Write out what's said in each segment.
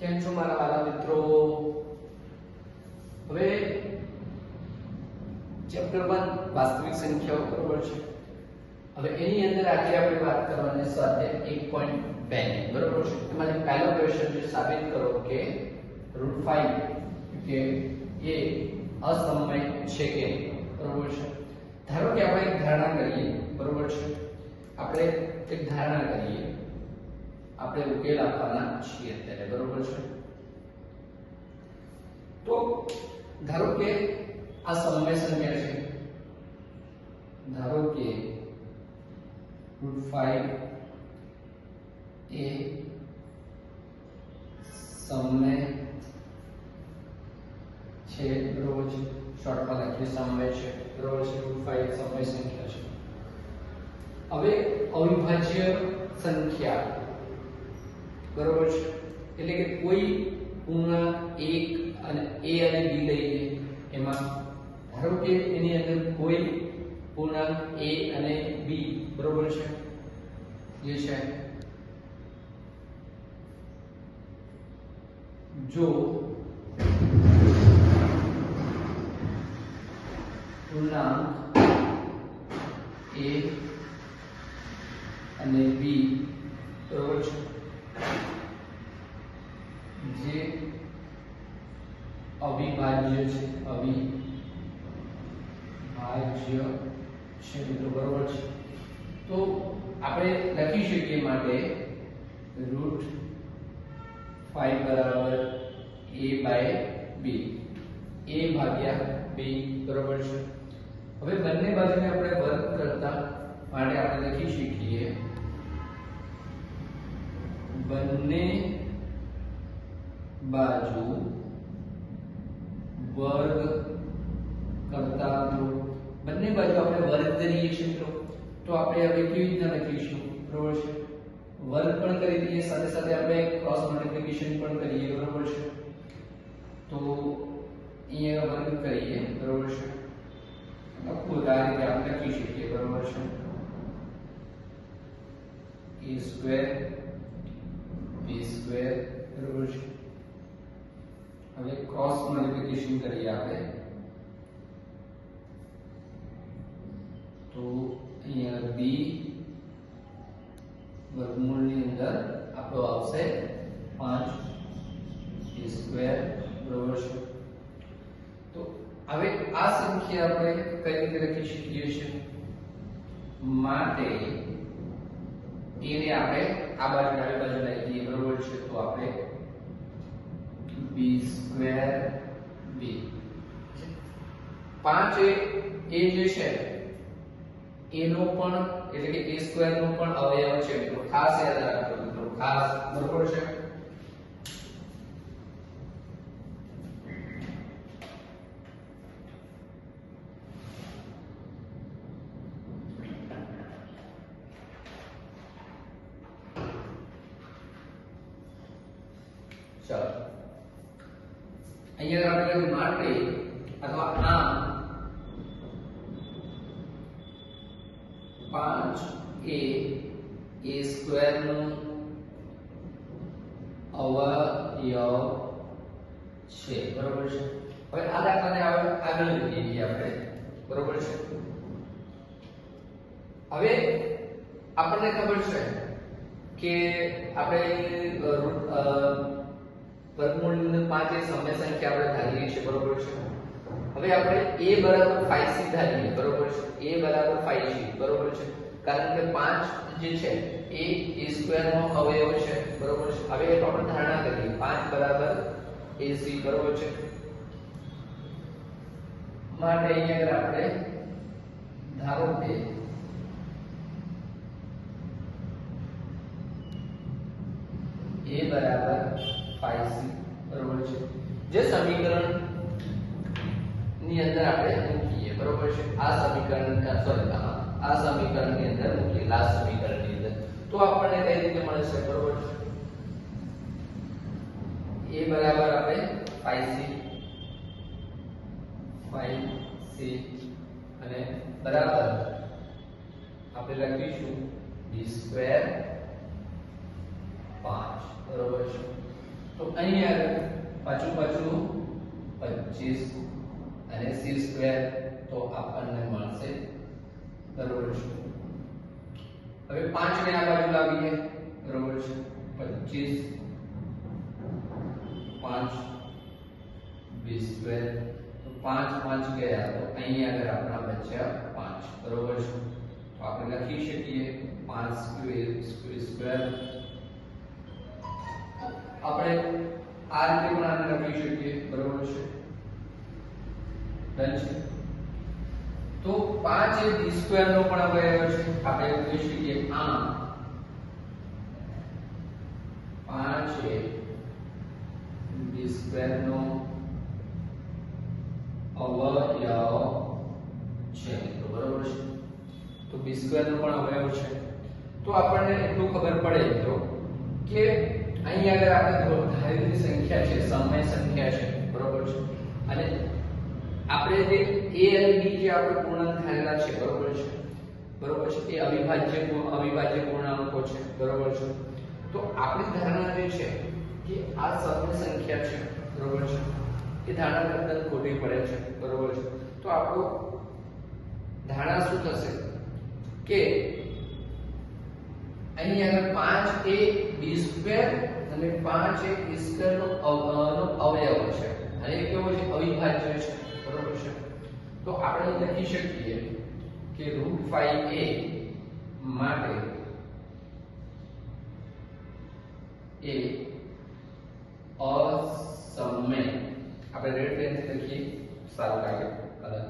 કેમ છો મારા વાલા મિત્રો? હવે ચેપ્ટર 1 વાસ્તવિક સંખ્યાઓ બરોબર છે. હવે એની અંદર આજે આપણે વાત કરવાની સ્વાધ્યાય 1.2 બરોબર છે. એમાં પહેલો ક્વેશ્ચન છે સાબિત કરો કે √5 કે એ અસમય છે કે બરોબર છે. ધારો કે આપણે એક ધારણા કરીએ બરોબર છે. આપણે એક ધારણા કરીએ, આપણે ઉકેલ આપવાના છીએ અત્યારે બરોબર છે. તો ધારો કે આ સમય સંખ્યા છે, ધારો કે √5 એ સમય છે બરોબર છે. શોર્ટમાં લખીએ સમય છે બરોબર છે. √5 સમય સંખ્યા છે. હવે અવિભાજ્ય સંખ્યા બરોબર છે, એટલે કે કોઈ પૂર્ણાંક 1 અને a અને b લઈએ, એમાં ધારો કે એની અંદર કોઈ પૂર્ણાંક a અને b બરોબર છે જે છે, જો પૂર્ણાંક a અને b બરોબર છે જે અવિભાજ્ય છે, અવિભાજ્ય છે મિત્રો બરોબર છે. તો આપણે લખી શકીએ માટે √5 બરાબર a/b, a ભાગ્યા b બરોબર છે. હવે બંને બાજુને આપણે વર્ગ કરતા માટે આપણે લખી શકીએ બંને બાજુ વર્ગ કરતા બંને બાજુ આપણે વર્ગ કરીએ છીએ મિત્રો. તો આપણે હવે કેવી રીતના લખીશું બરોબર છે, વર્ગ પણ કરી દઈએ, સાથે સાથે આપણે ક્રોસ મલ્ટીપ્લિકેશન પણ કરીએ બરોબર છે. તો અહીંયા વર્ગ કરીએ બરોબર છે, આખું આ રીતે આપણે લખી શકીએ બરોબર છે. a² b² બરોબર છે. હવે ક્રોસ મલ્ટીપ્લિકેશન કરીએ આપણે, તો અહીંયા b વર્ગમૂળની અંદર આપણો આવશે 5a² બરોબર છે. તો હવે આ સંખ્યા આપણે કઈ રીતે લખી શકીએ છીએ માટે એને આપણે આ બાજુ ડાબી બાજુ લઈ દઈએ બરોબર છે. તો આપણે b² b 5 એ જે છે એનો પણ એટલે કે a² નો પણ અવયવ છે મિત્રો, ખાસ યાદ રાખજો મિત્રો, ખાસ બરોબર છે. ચાલો અહીંયા આપણે માટે અથવા આમ 5 a² નો અવયવ છે બરોબર છે. હવે આ દાખલાને આગળ લઈએ આપણે બરોબર છે. હવે આપણને ખબર છે કે આપણે વર્ગમૂળની અંદર 5 એ સમય સંખ્યા આપણે ધારીએ છીએ બરોબર છે. હવે આપણે a બરાબર 5c ધારીએ બરોબર છે, a બરાબર 5c બરોબર છે, કારણ કે 5 જે છે એ a² નો અવયવ છે બરોબર છે. હવે એક આપણે ધારણા કરીએ 5 બરાબર ac બરોબર છે. માટે અહીંયા આપણે ધારો કે a બરાબર 5c બરોબર છે, જે સમીકરણ ની અંદર આપણે મૂકીએ બરોબર છે. આ સમીકરણ આ સમીકરણની અંદર મૂકીએ, લાસ્ટ સમીકરણની અંદર, તો આપણને કઈ રીતે મળશે બરોબર છે. a બરાબર આપણે 5c અને બરાબર આપણે લખીશું b² 5 બરોબર છે. તો અહીંયા પાછું 25 અને c² તો આપણને મળશે બરોબર છે. હવે 5 ને આ બાજુ લાવીએ બરોબર છે. 25 5 b² તો 5 5 ગયા તો અહીંયા આગળ આપણા બચ્યા 5 બરોબર છે. તો આપણે લખી શકીએ 5² આપણે આ રીતે પણ આને લખી શકીએ બરોબર છે. ડન છે. તો 5 એ b² નો પણ અવયવ છે. આપણે કહી શકીએ આમ 5 એ b² નો અવયવ છે તો બરોબર છે. તો b² નો પણ અવયવ છે. તો આપણને એટલું ખબર પડે મિત્રો કે અહીં આગળ આપણે ધારેલી સંખ્યા છે સમય સંખ્યા છે બરોબર છે. અને આપણે જે a અને b જે આપણે પૂર્ણાંક ધારેલા છે બરોબર છે એ અવિભાજ્ય પૂર્ણાંકો છે બરોબર છે. તો આપણી ધારણા જે છે કે આ સમય સંખ્યા છે બરોબર છે એ ધારણા તદ્દન ખોટી પડે છે બરોબર છે. તો આપણો ધારણા શું થશે કે અહીં આગળ 5 એ b² અને 5 એ b² નો અવયવ છે અને એ કેવો છે અવિભાજ્ય છે બરોબર છે. તો આપણે લખી શકીએ કે √5a માટે એ અસમય આપણે રેડ પેનથી લખીએ સારું લાગે કલર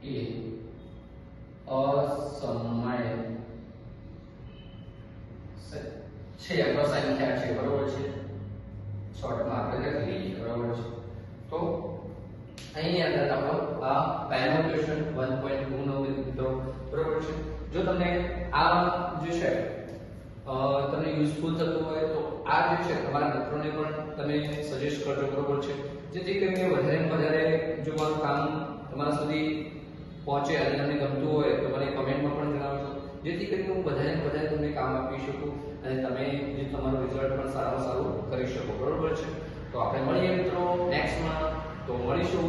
એ અસમય છે અથવા સંખ્યા છે બરોબર છે. શોર્ટમાં આપણે લખી લઈએ બરોબર છે. તો અહીં અંદર આપણો આ પહેલો ક્વેશ્ચન 1.2 નો મિત્રો બરોબર છે. જો તમને આ જે છે તમને યુઝફુલ થતું હોય તો આ જે છે તમારા મિત્રોને પણ તમે સજેસ્ટ કરજો બરોબર છે. જેથી કરીને વધારે જો મારું કામ તમારા સુધી પહોંચે અને તમને ગમતું હોય તો મને કમેન્ટમાં પણ જણાવજો જેથી કરીને હું વધારે તમને કામ આપી શકું અને તમે જે તમારું રિઝલ્ટ પણ સારામાં સારું કરી શકો બરોબર છે. તો આપણે મળીએ મિત્રો નેક્સ્ટમાં. તો મળીશું.